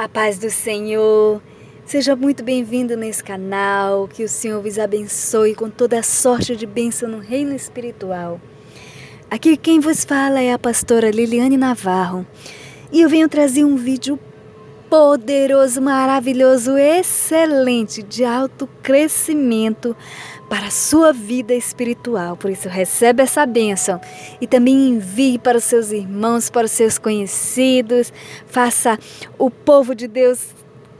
A paz do Senhor, seja muito bem-vindo nesse canal, que o Senhor vos abençoe com toda a sorte de bênção no reino espiritual. Aqui quem vos fala é a pastora Liliane Navarro e eu venho trazer um vídeo poderoso, maravilhoso, excelente, de alto crescimento para a sua vida espiritual. Por isso recebe essa bênção e também envie para os seus irmãos, para os seus conhecidos. Faça o povo de Deus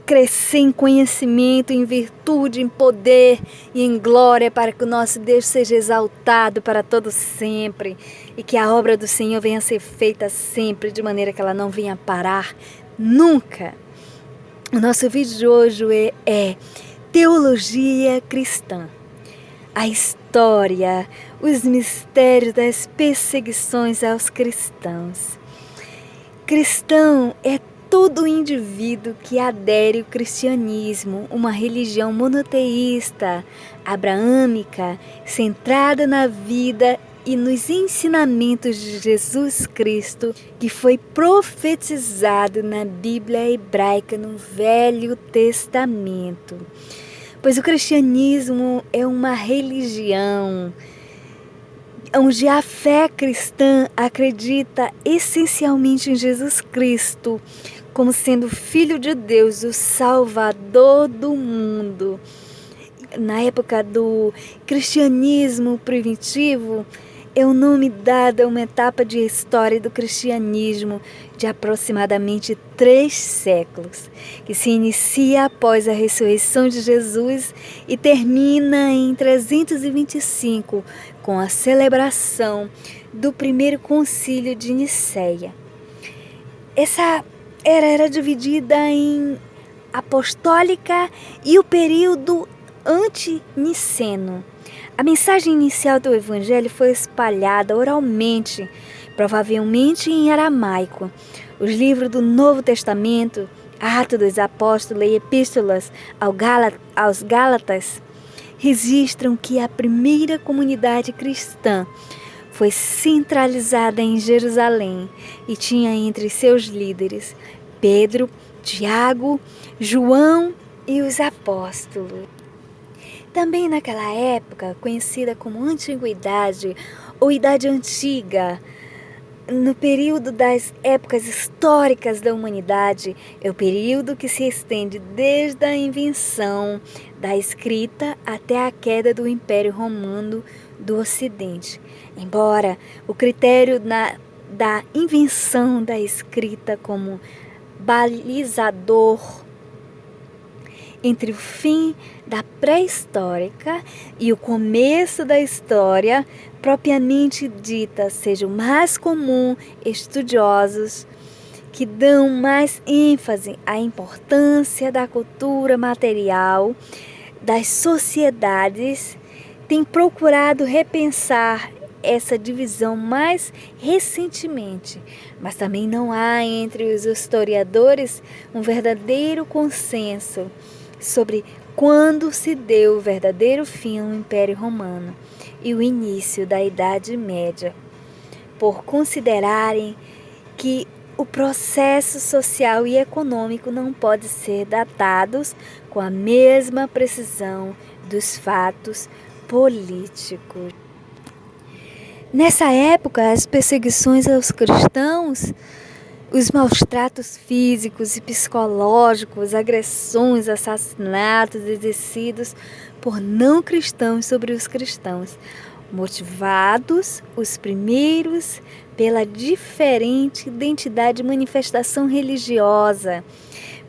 crescer em conhecimento, em virtude, em poder e em glória, para que o nosso Deus seja exaltado para todo sempre e que a obra do Senhor venha a ser feita sempre, de maneira que ela não venha parar nunca. O nosso vídeo de hoje é Teologia Cristã. A história, os mistérios das perseguições aos cristãos. Cristão é todo indivíduo que adere ao cristianismo, uma religião monoteísta, abraâmica, centrada na vida e nos ensinamentos de Jesus Cristo, que foi profetizado na Bíblia hebraica no Velho Testamento. Pois o cristianismo é uma religião onde a fé cristã acredita essencialmente em Jesus Cristo como sendo Filho de Deus, o Salvador do mundo. Na época do cristianismo primitivo, é o nome dado a uma etapa de história do cristianismo de aproximadamente 3 séculos, que se inicia após a ressurreição de Jesus e termina em 325, com a celebração do primeiro concílio de Nicéia. Essa era dividida em apostólica e o período anti-niceno. A mensagem inicial do Evangelho foi espalhada oralmente, provavelmente em aramaico. Os livros do Novo Testamento, Atos dos Apóstolos e Epístolas aos Gálatas, registram que a primeira comunidade cristã foi centralizada em Jerusalém e tinha entre seus líderes Pedro, Tiago, João e os apóstolos. Também naquela época, conhecida como Antiguidade ou Idade Antiga, no período das épocas históricas da humanidade, é o período que se estende desde a invenção da escrita até a queda do Império Romano do Ocidente. Embora o critério da invenção da escrita como balizador entre o fim da pré-histórica e o começo da história propriamente dita seja o mais comum, estudiosos que dão mais ênfase à importância da cultura material das sociedades têm procurado repensar essa divisão mais recentemente, mas também não há entre os historiadores um verdadeiro consenso sobre quando se deu o verdadeiro fim ao Império Romano e o início da Idade Média, por considerarem que o processo social e econômico não pode ser datados com a mesma precisão dos fatos políticos. Nessa época, as perseguições aos cristãos, os maus-tratos físicos e psicológicos, agressões, assassinatos exercidos por não cristãos sobre os cristãos, motivados os primeiros pela diferente identidade e manifestação religiosa,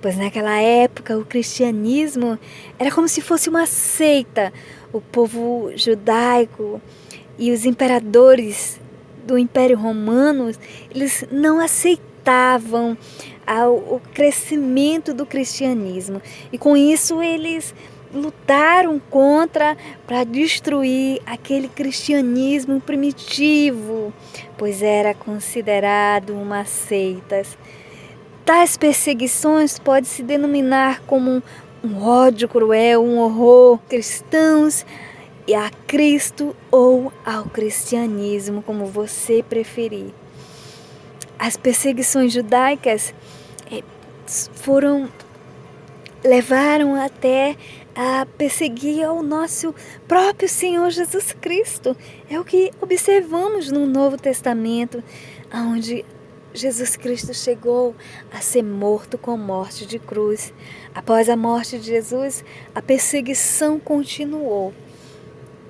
pois naquela época o cristianismo era como se fosse uma seita. O povo judaico e os imperadores do Império Romano, eles não aceitavam o crescimento do cristianismo. E com isso eles lutaram para destruir aquele cristianismo primitivo, pois era considerado uma seita. Tais perseguições podem se denominar como um ódio cruel, um horror cristãos e a Cristo ou ao cristianismo, como você preferir. As perseguições judaicas levaram até a perseguir ao nosso próprio Senhor Jesus Cristo. É o que observamos no Novo Testamento, onde Jesus Cristo chegou a ser morto com morte de cruz. Após a morte de Jesus, a perseguição continuou.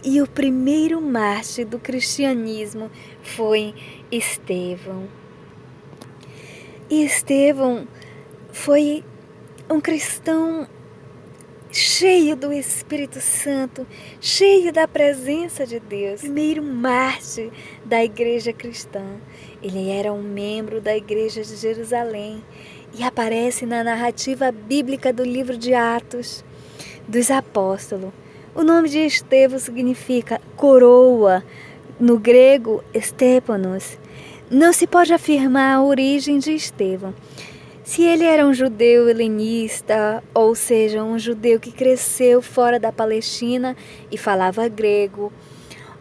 E o primeiro mártir do cristianismo foi Estevão. E Estevão foi um cristão cheio do Espírito Santo, cheio da presença de Deus. Primeiro mártir da igreja cristã. Ele era um membro da igreja de Jerusalém e aparece na narrativa bíblica do livro de Atos dos Apóstolos. O nome de Estevão significa coroa, no grego Stepanos. Não se pode afirmar a origem de Estevão. Se ele era um judeu helenista, ou seja, um judeu que cresceu fora da Palestina e falava grego,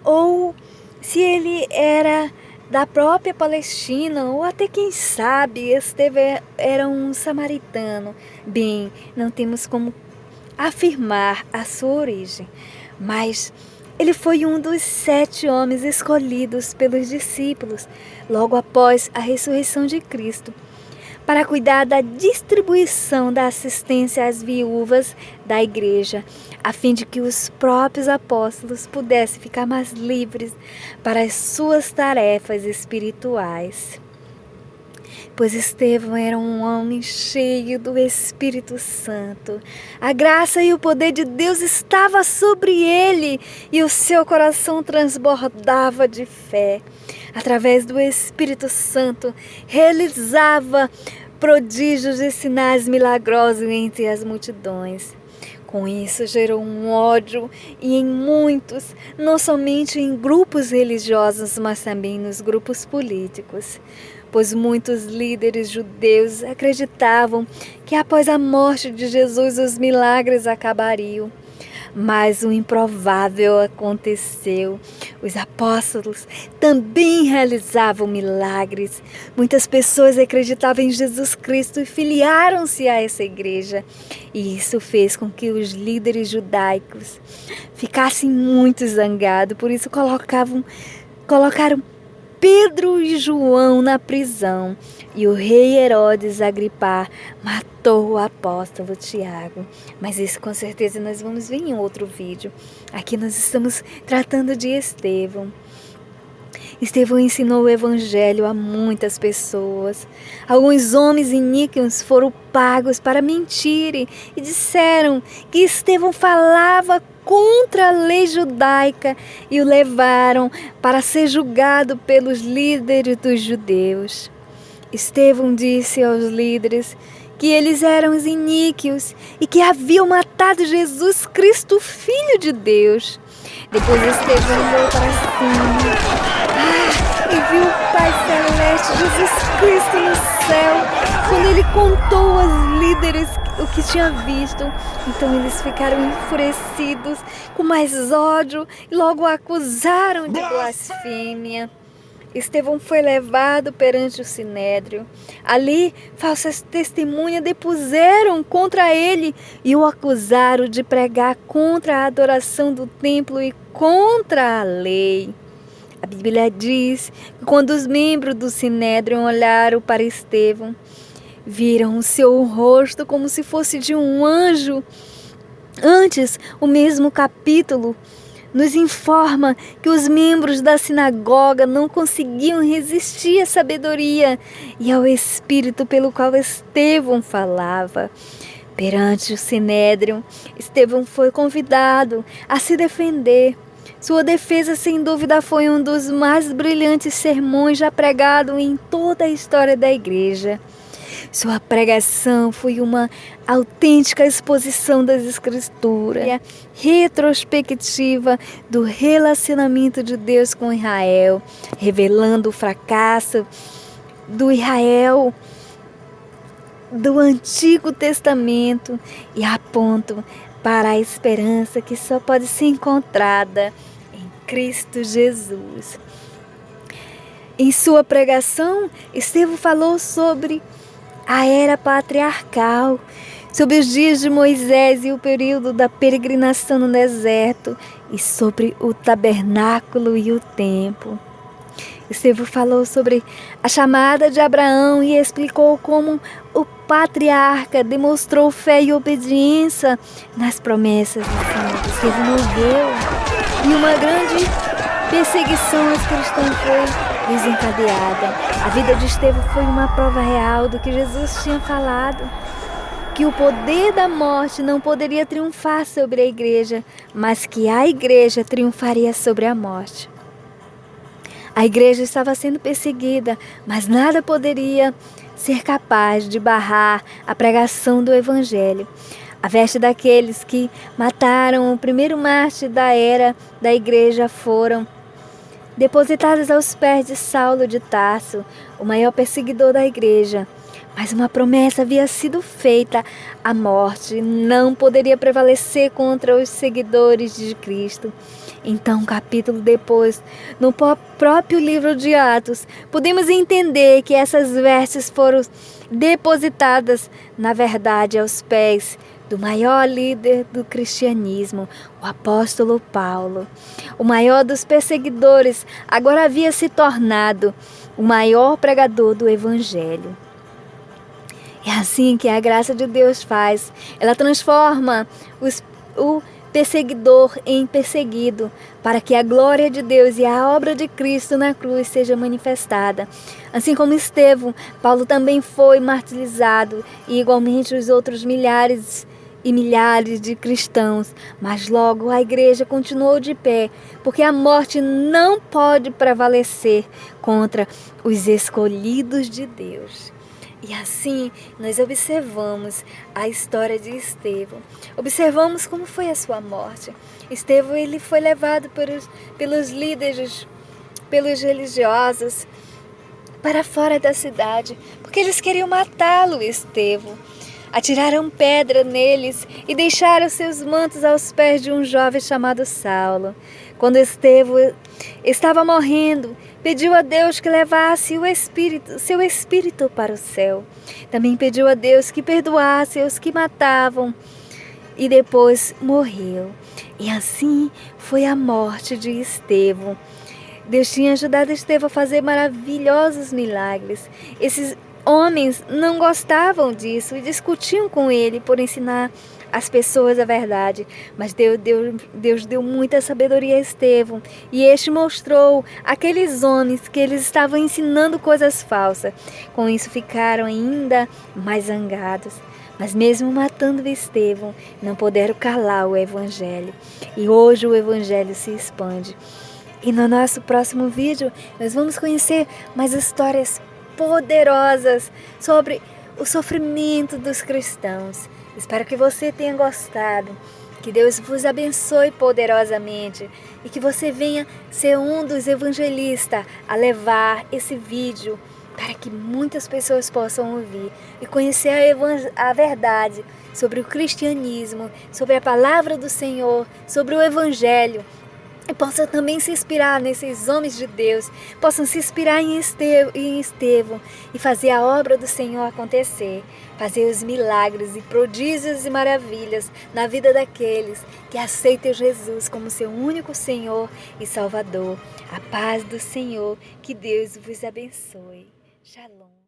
ou se ele era da própria Palestina, ou até quem sabe Estevão era um samaritano. Bem, não temos como afirmar a sua origem, mas ele foi um dos 7 homens escolhidos pelos discípulos logo após a ressurreição de Cristo, para cuidar da distribuição da assistência às viúvas da igreja, a fim de que os próprios apóstolos pudessem ficar mais livres para as suas tarefas espirituais. Pois Estevão era um homem cheio do Espírito Santo. A graça e o poder de Deus estava sobre ele e o seu coração transbordava de fé. Através do Espírito Santo, realizava prodígios e sinais milagrosos entre as multidões. Com isso, gerou um ódio e em muitos, não somente em grupos religiosos, mas também nos grupos políticos. Pois muitos líderes judeus acreditavam que após a morte de Jesus os milagres acabariam. Mas o improvável aconteceu. Os apóstolos também realizavam milagres. Muitas pessoas acreditavam em Jesus Cristo e filiaram-se a essa igreja. E isso fez com que os líderes judaicos ficassem muito zangados. Por isso colocaram Pedro e João na prisão, e o rei Herodes Agripa matou o apóstolo Tiago. Mas isso com certeza nós vamos ver em outro vídeo. Aqui nós estamos tratando de Estevão. Estevão ensinou o evangelho a muitas pessoas. Alguns homens iníquos foram pagos para mentirem e disseram que Estevão falava contra a lei judaica e o levaram para ser julgado pelos líderes dos judeus. Estevão disse aos líderes que eles eram os iníquos e que haviam matado Jesus Cristo, Filho de Deus. Depois Estevão olhou para cima e viu o Pai Celeste, Jesus Cristo no céu. Quando ele contou aos líderes o que tinha visto, então eles ficaram enfurecidos, com mais ódio, e logo o acusaram de blasfêmia. Estevão foi levado perante o Sinédrio. Ali, falsas testemunhas depuseram contra ele e o acusaram de pregar contra a adoração do templo e contra a lei. A Bíblia diz que quando os membros do Sinédrio olharam para Estevão, viram o seu rosto como se fosse de um anjo. Antes, o mesmo capítulo nos informa que os membros da sinagoga não conseguiam resistir à sabedoria e ao espírito pelo qual Estevão falava. Perante o Sinédrio, Estevão foi convidado a se defender. Sua defesa, sem dúvida, foi um dos mais brilhantes sermões já pregados em toda a história da igreja. Sua pregação foi uma autêntica exposição das Escrituras, retrospectiva do relacionamento de Deus com Israel, revelando o fracasso do Israel do Antigo Testamento e aponta para a esperança que só pode ser encontrada em Cristo Jesus. Em sua pregação, Estevão falou sobre a era patriarcal, sobre os dias de Moisés e o período da peregrinação no deserto, e sobre o tabernáculo e o templo. Estevão falou sobre a chamada de Abraão e explicou como o patriarca demonstrou fé e obediência nas promessas do Senhor. Estevão morreu e uma grande perseguição aos cristãos foi desencadeada. A vida de Estevão foi uma prova real do que Jesus tinha falado, que o poder da morte não poderia triunfar sobre a igreja, mas que a igreja triunfaria sobre a morte. A igreja estava sendo perseguida, mas nada poderia ser capaz de barrar a pregação do evangelho. A veste daqueles que mataram o primeiro mártir da era da igreja foram depositadas aos pés de Saulo de Tarso, o maior perseguidor da igreja. Mas uma promessa havia sido feita: a morte não poderia prevalecer contra os seguidores de Cristo. Então, um capítulo depois, no próprio livro de Atos, podemos entender que essas vestes foram depositadas, na verdade, aos pés do maior líder do cristianismo, o apóstolo Paulo. O maior dos perseguidores agora havia se tornado o maior pregador do evangelho. É assim que a graça de Deus faz. Ela transforma o perseguidor em perseguido, para que a glória de Deus e a obra de Cristo na cruz seja manifestada. Assim como Estevão, Paulo também foi martirizado, e igualmente os outros milhares e milhares de cristãos. Mas logo a igreja continuou de pé, porque a morte não pode prevalecer contra os escolhidos de Deus. E assim nós observamos a história de Estevão. Observamos como foi a sua morte. Estevão, ele foi levado pelos líderes, pelos religiosos, para fora da cidade, porque eles queriam matá-lo, Estevão. Atiraram pedra neles e deixaram seus mantos aos pés de um jovem chamado Saulo. Quando Estevão estava morrendo, pediu a Deus que levasse seu espírito para o céu. Também pediu a Deus que perdoasse os que matavam, e depois morreu. E assim foi a morte de Estevão. Deus tinha ajudado Estevão a fazer maravilhosos milagres. Esses homens não gostavam disso e discutiam com ele por ensinar as pessoas a verdade. Mas Deus deu muita sabedoria a Estevão, e este mostrou àqueles homens que eles estavam ensinando coisas falsas. Com isso ficaram ainda mais zangados. Mas mesmo matando Estevão, não puderam calar o evangelho. E hoje o evangelho se expande. E no nosso próximo vídeo nós vamos conhecer mais histórias poderosas sobre o sofrimento dos cristãos. Espero que você tenha gostado, que Deus vos abençoe poderosamente e que você venha ser um dos evangelistas a levar esse vídeo para que muitas pessoas possam ouvir e conhecer a verdade sobre o cristianismo, sobre a palavra do Senhor, sobre o evangelho. E possam também se inspirar nesses homens de Deus, possam se inspirar em Estevão e fazer a obra do Senhor acontecer, fazer os milagres e prodígios e maravilhas na vida daqueles que aceitam Jesus como seu único Senhor e Salvador. A paz do Senhor, que Deus vos abençoe. Shalom.